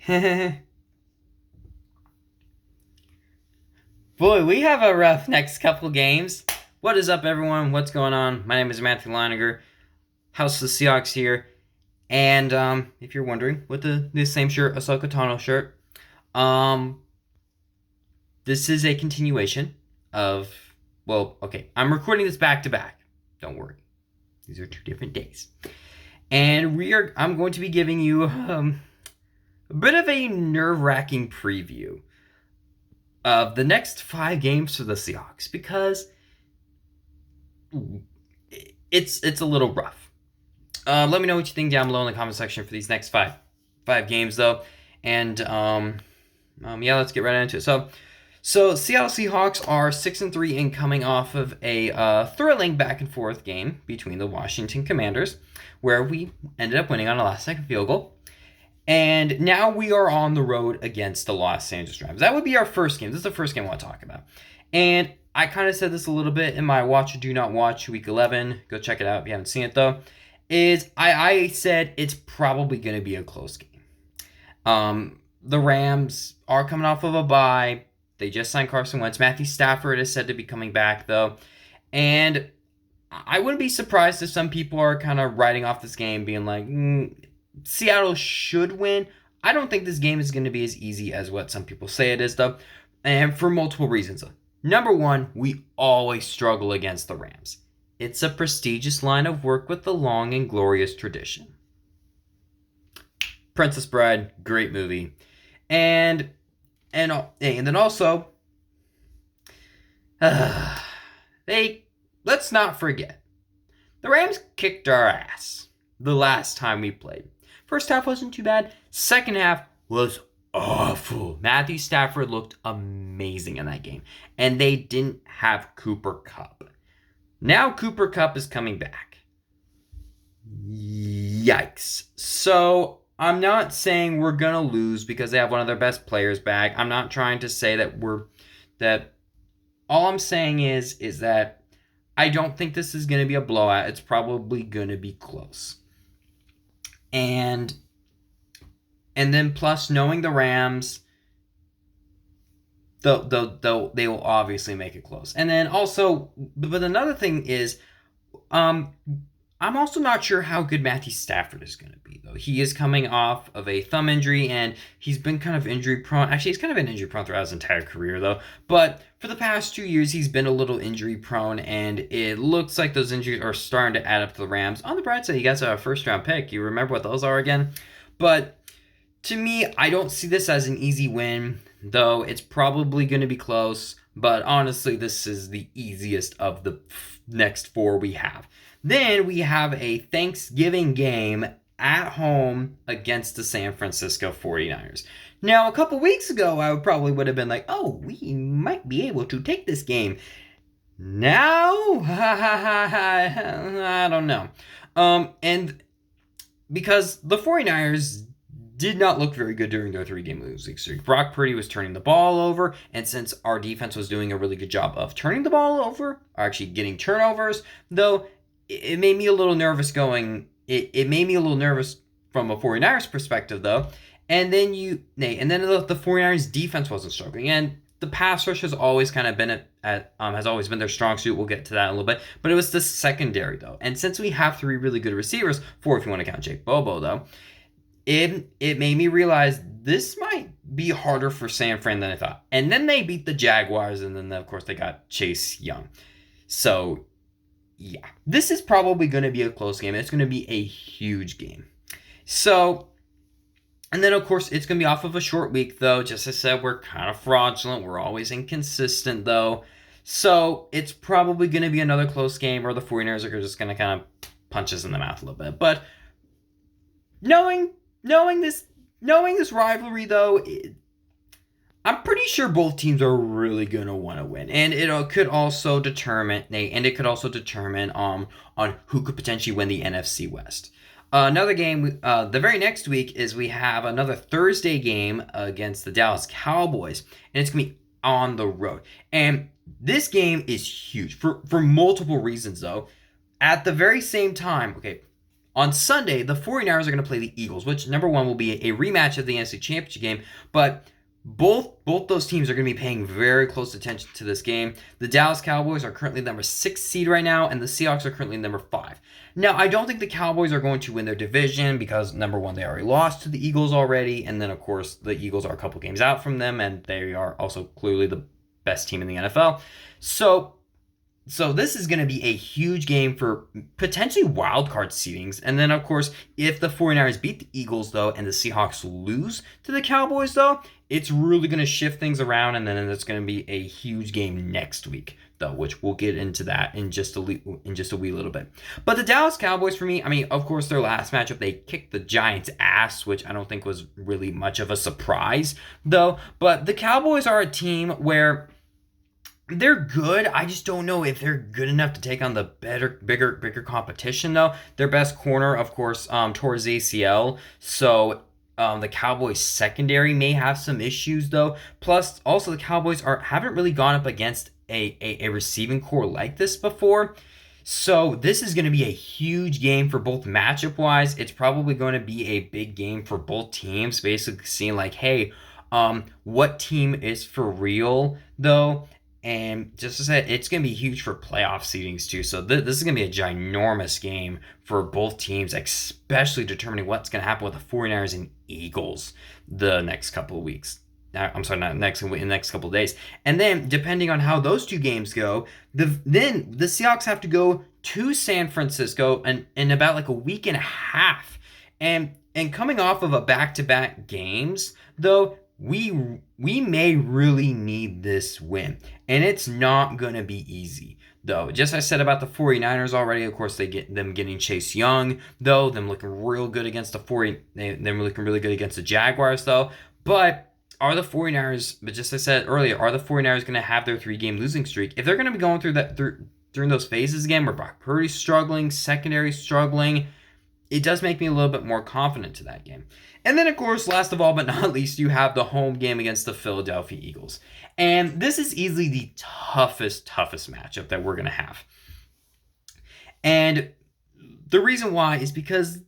Boy, we have a rough next couple games. What is up, everyone? What's going on? My name is Matthew Leininger, House of the Seahawks here. And if you're wondering, with the same shirt, Ahsoka Tano shirt, um, this is a continuation of, I'm recording this back to back. Don't worry. These are 2 different days. And I'm going to be giving you a bit of a nerve-wracking preview of the next 5 games for the Seahawks, because it's a little rough. Let me know what you think down below in the comment section for these next five games, though. And let's get right into it. So Seattle Seahawks are 6-3 and coming off of a thrilling back and forth game between the Washington Commanders, where we ended up winning on a last-second field goal. And now we are on the road against the Los Angeles Rams. That would be our first game. This is the first game I want to talk about. And I kind of said this a little bit in my Watch or Do Not Watch Week 11. Go check it out if you haven't seen it, though. I said it's probably going to be a close game. The Rams are coming off of a bye. They just signed Carson Wentz. Matthew Stafford is said to be coming back, though. And I wouldn't be surprised if some people are kind of writing off this game, being like, Seattle should win. I don't think this game is going to be as easy as what some people say it is, though. And for multiple reasons. Number one, we always struggle against the Rams. It's a prestigious line of work with a long and glorious tradition. Princess Bride, great movie. And then also, let's not forget, the Rams kicked our ass the last time we played. First half wasn't too bad. Second half was awful. Matthew Stafford looked amazing in that game. And they didn't have Cooper Kupp. Now Cooper Kupp is coming back. Yikes. So I'm not saying we're going to lose because they have one of their best players back. I'm not trying to say that all I'm saying is that I don't think this is going to be a blowout. It's probably going to be close. And then plus knowing the Rams, they will obviously make it close. And then also, but another thing is, I'm also not sure how good Matthew Stafford is going to be, though. He is coming off of a thumb injury, and he's been kind of injury prone. Actually, he's kind of been injury prone throughout his entire career, though. But for the past 2 years, he's been a little injury prone, and it looks like those injuries are starting to add up to the Rams. On the bright side, you guys have a first-round pick. You remember what those are again? But to me, I don't see this as an easy win, though it's probably going to be close. But honestly, this is the easiest of the next 4 we have. Then we have a Thanksgiving game at home against the San Francisco 49ers. Now, a couple weeks ago, I would have been like, oh, we might be able to take this game. Now, I don't know. And because the 49ers did not look very good during their 3-game losing streak. Brock Purdy was turning the ball over, and since our defense was doing a really good job of turning the ball over, or actually getting turnovers, though, it made me a little nervous it made me a little nervous from a 49ers perspective, though. And then the 49ers defense wasn't struggling, and the pass rush has always kind of been has always been their strong suit. We'll get to that in a little bit, but it was the secondary, though. And since we have 3 really good receivers, 4 if you want to count Jake Bobo, though, it made me realize this might be harder for San Fran than I thought. And then they beat the Jaguars, and then of course they got Chase Young. So yeah, this is probably going to be a close game. It's going to be a huge game. So, and then of course it's going to be off of a short week, though. Just as I said, we're kind of fraudulent. We're always inconsistent, though. So it's probably going to be another close game where the 49ers are just going to kind of punch us in the mouth a little bit. But knowing this rivalry, though, I'm pretty sure both teams are really gonna want to win, and it could also determine on who could potentially win the NFC West. Another game, the very next week is we have another Thursday game against the Dallas Cowboys, and it's gonna be on the road. And this game is huge for multiple reasons, though. At the very same time, okay, On Sunday, the 49ers are going to play the Eagles, which, number one, will be a rematch of the NFC Championship game, but both those teams are going to be paying very close attention to this game. The Dallas Cowboys are currently number 6 seed right now, and the Seahawks are currently number 5. Now, I don't think the Cowboys are going to win their division because, number one, they already lost to the Eagles already, and then, of course, the Eagles are a couple games out from them, and they are also clearly the best team in the NFL. So this is going to be a huge game for potentially wild card seedings. And then, of course, if the 49ers beat the Eagles, though, and the Seahawks lose to the Cowboys, though, it's really going to shift things around. And then it's going to be a huge game next week, though, which we'll get into that in just a wee little bit. But the Dallas Cowboys, for me, I mean, of course, their last matchup, they kicked the Giants' ass, which I don't think was really much of a surprise, though. But the Cowboys are a team where they're good. I just don't know if they're good enough to take on the bigger competition, though. Their best corner, of course, tore his ACL. So the Cowboys secondary may have some issues, though. Plus, also the Cowboys haven't really gone up against a receiving core like this before. So this is going to be a huge game for both matchup-wise. It's probably going to be a big game for both teams, basically seeing like, hey, what team is for real, though. And just as I said, it's going to be huge for playoff seedings too. So this is going to be a ginormous game for both teams, especially determining what's going to happen with the 49ers and Eagles the next couple of weeks. I'm sorry, not next in the next couple of days. And then, depending on how those two games go, then the Seahawks have to go to San Francisco in about like a week and a half. And coming off of a back-to-back games, though, we may really need this win. And it's not going to be easy, though. Just as I said about the 49ers already, of course, they get them getting Chase Young, though, them looking real good against them looking really good against the Jaguars, though. But are the 49ers, but just as I said earlier, are the 49ers going to have their 3-game losing streak? If they're going to be going during those phases again where Brock Purdy's struggling, secondary struggling, it does make me a little bit more confident to that game. And then, of course, last of all but not least, you have the home game against the Philadelphia Eagles. And this is easily the toughest matchup that we're going to have. And the reason why is because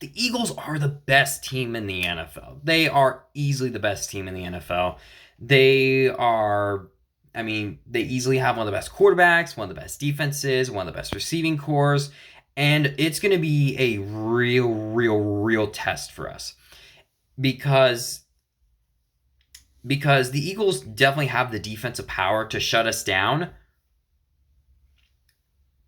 the Eagles are the best team in the NFL. They are easily the best team in the NFL. They easily have one of the best quarterbacks, one of the best defenses, one of the best receiving cores. And it's going to be a real test for us. Because the Eagles definitely have the defensive power to shut us down.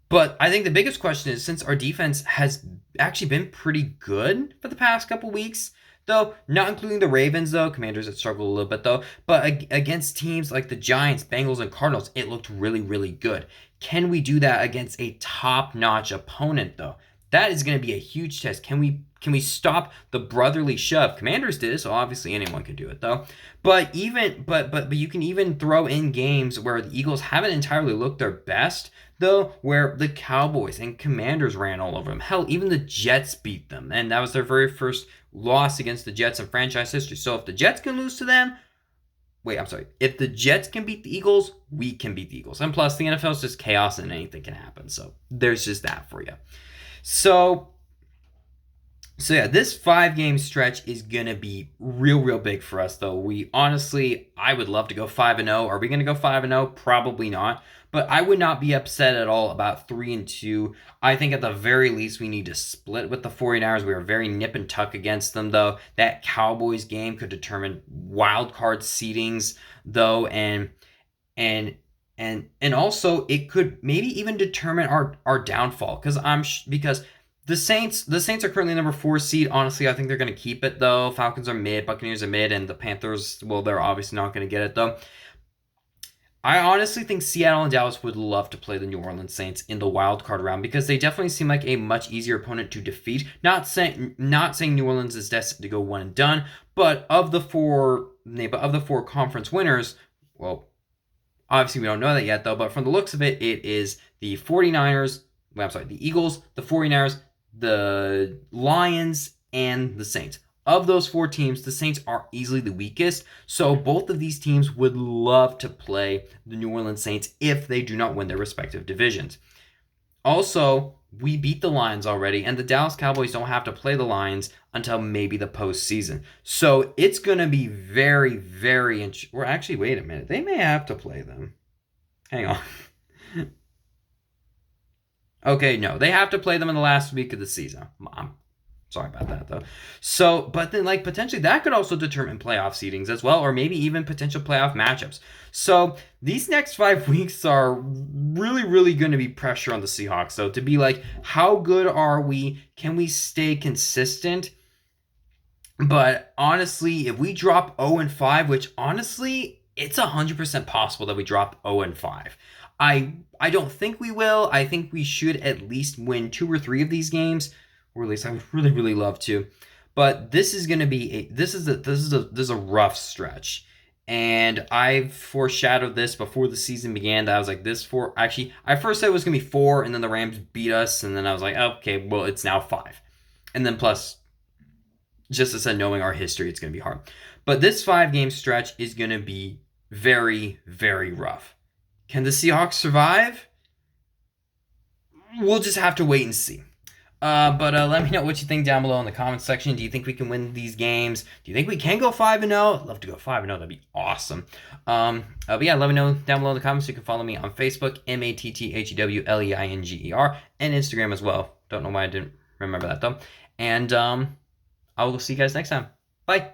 But I think the biggest question is, since our defense has actually been pretty good for the past couple weeks, though, not including the Ravens, though, Commanders have struggled a little bit, though, but against teams like the Giants, Bengals, and Cardinals, it looked really good. Can we do that against a top-notch opponent, though? That is going to be a huge test. Can we stop the brotherly shove? Commanders did, so obviously anyone can do it, though. But you can even throw in games where the Eagles haven't entirely looked their best, though, where the Cowboys and Commanders ran all over them. Hell, even the Jets beat them, and that was their very first loss against the Jets in franchise history. So if the Jets can lose to them, if the Jets can beat the Eagles, we can beat the Eagles. And plus, the NFL is just chaos and anything can happen. So there's just that for you. So yeah, this 5-game stretch is going to be real big for us, though. I would love to go 5-0. Are we going to go 5-0? Probably not. But I would not be upset at all about 3-2. I think at the very least we need to split with the 49ers. We are very nip and tuck against them, though. That Cowboys game could determine wild card seedings, though, and also it could maybe even determine our downfall, because the Saints are currently number 4 seed. Honestly, I think they're going to keep it, though. Falcons are mid, Buccaneers are mid, and the Panthers, well, they're obviously not going to get it, though. I honestly think Seattle and Dallas would love to play the New Orleans Saints in the wild card round, because they definitely seem like a much easier opponent to defeat. Not saying New Orleans is destined to go one and done, but of the four conference winners, well, obviously we don't know that yet, though, but from the looks of it, it is the 49ers, the Eagles, the 49ers, the Lions, and the Saints. Of those 4 teams, the Saints are easily the weakest, so both of these teams would love to play the New Orleans Saints if they do not win their respective divisions. Also, we beat the Lions already, and the Dallas Cowboys don't have to play the Lions until maybe the postseason. So it's going to be very, very or actually, wait a minute. They may have to play them. Hang on. Okay, no. They have to play them in the last week of the season. I'm sorry about that, though. So, but then, like, potentially that could also determine playoff seedings as well, or maybe even potential playoff matchups. So, these next 5 weeks are really, really going to be pressure on the Seahawks. So, to be like, how good are we? Can we stay consistent? But honestly, if we drop 0-5, which honestly, it's 100% possible that we drop 0-5. I don't think we will. I think we should at least win 2 or 3 of these games, or at least I would really, really love to. But this is going to be this is a rough stretch. And I've foreshadowed this before the season began that I was like, I first said it was going to be 4, and then the Rams beat us, and then I was like, okay, well, it's now 5. And then plus, just as I said, knowing our history, it's going to be hard. But this 5-game stretch is going to be very, very rough. Can the Seahawks survive? We'll just have to wait and see. But let me know what you think down below in the comments section. Do you think we can win these games? Do you think we can go 5-0? I'd love to go 5-0. That'd be awesome. But yeah, let me know down below in the comments. You can follow me on Facebook, MattheWleinger, and Instagram as well. Don't know why I didn't remember that though. And I will see you guys next time. Bye.